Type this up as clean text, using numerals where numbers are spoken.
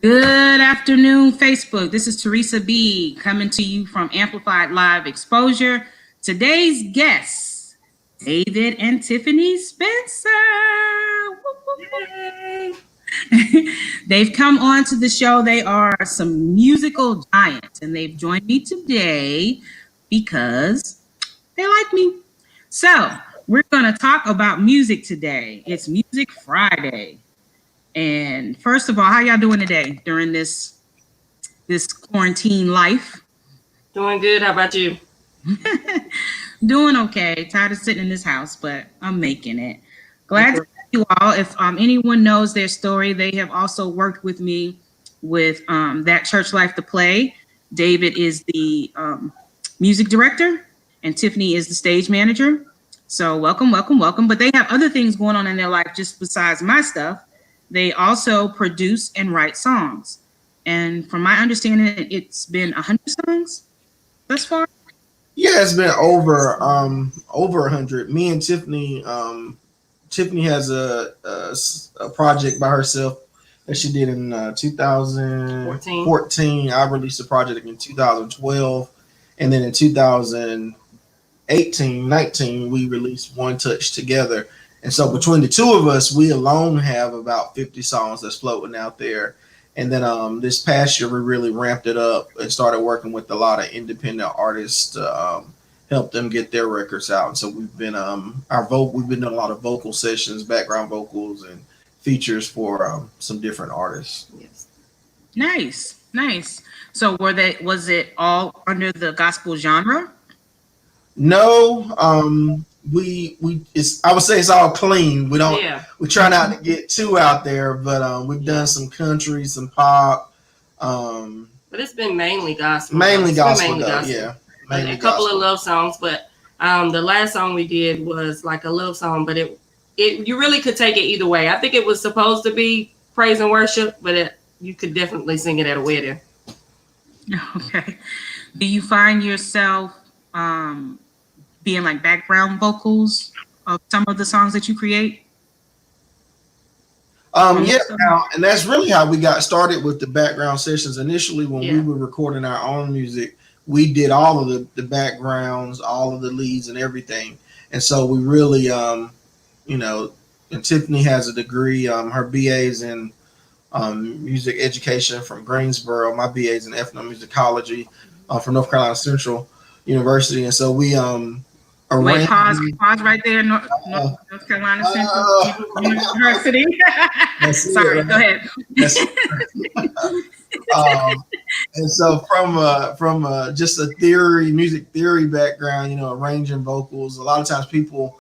Good afternoon, Facebook. This is Teresa B coming to you from Amplified Live Exposure. Today's guests, David and Tiffany Spencer. Yay. They've come on to the show. They are some musical giants, and they've joined me today because they like me. So we're going to talk about music today. It's Music Friday. And first of all, how y'all doing today during this quarantine life? Doing good. How about you? Doing okay. Tired of sitting in this house, but I'm making it. Glad to meet you all. If anyone knows their story, they have also worked with me with That Church Life the Play. David is the music director, and Tiffany is the stage manager. So welcome, welcome, welcome. But they have other things going on in their life just besides my stuff. They also produce and write songs. And from my understanding, it's been 100 songs thus far. Yeah, it's been over 100. Me and Tiffany. Tiffany has a project by herself that she did in 2014. I released a project in 2012, and then in 2018, 19, we released One Touch Together. And so between the two of us, we alone have about 50 songs that's floating out there. And then this past year, we really ramped it up and started working with a lot of independent artists to help them get their records out. And so we've been we've been doing a lot of vocal sessions, background vocals, and features for some different artists. Yes. Nice, nice. So was it all under the gospel genre? No, I would say it's all clean. Yeah. We try not to get too out there, but we've done some country, some pop, But it's been mainly gospel. mainly It's been gospel, mainly though. gospel. Yeah, And mainly a couple gospel. of love songs, but the last song we did was like a love song, but it you really could take it either way. I think it was supposed to be praise and worship, but you could definitely sing it at a wedding. Okay. Do you find yourself being like background vocals of some of the songs that you create? Yeah, and that's really how we got started with the background sessions. Initially, when we were recording our own music, we did all of the backgrounds, all of the leads, and everything. And so we really, and Tiffany has a degree. Her BA's in music education from Greensboro. My BA's in ethnomusicology from North Carolina Central University. And so we Wait, pause right there. North Carolina Central University. Sorry, go ahead. And so from just a music theory background, arranging vocals, a lot of times people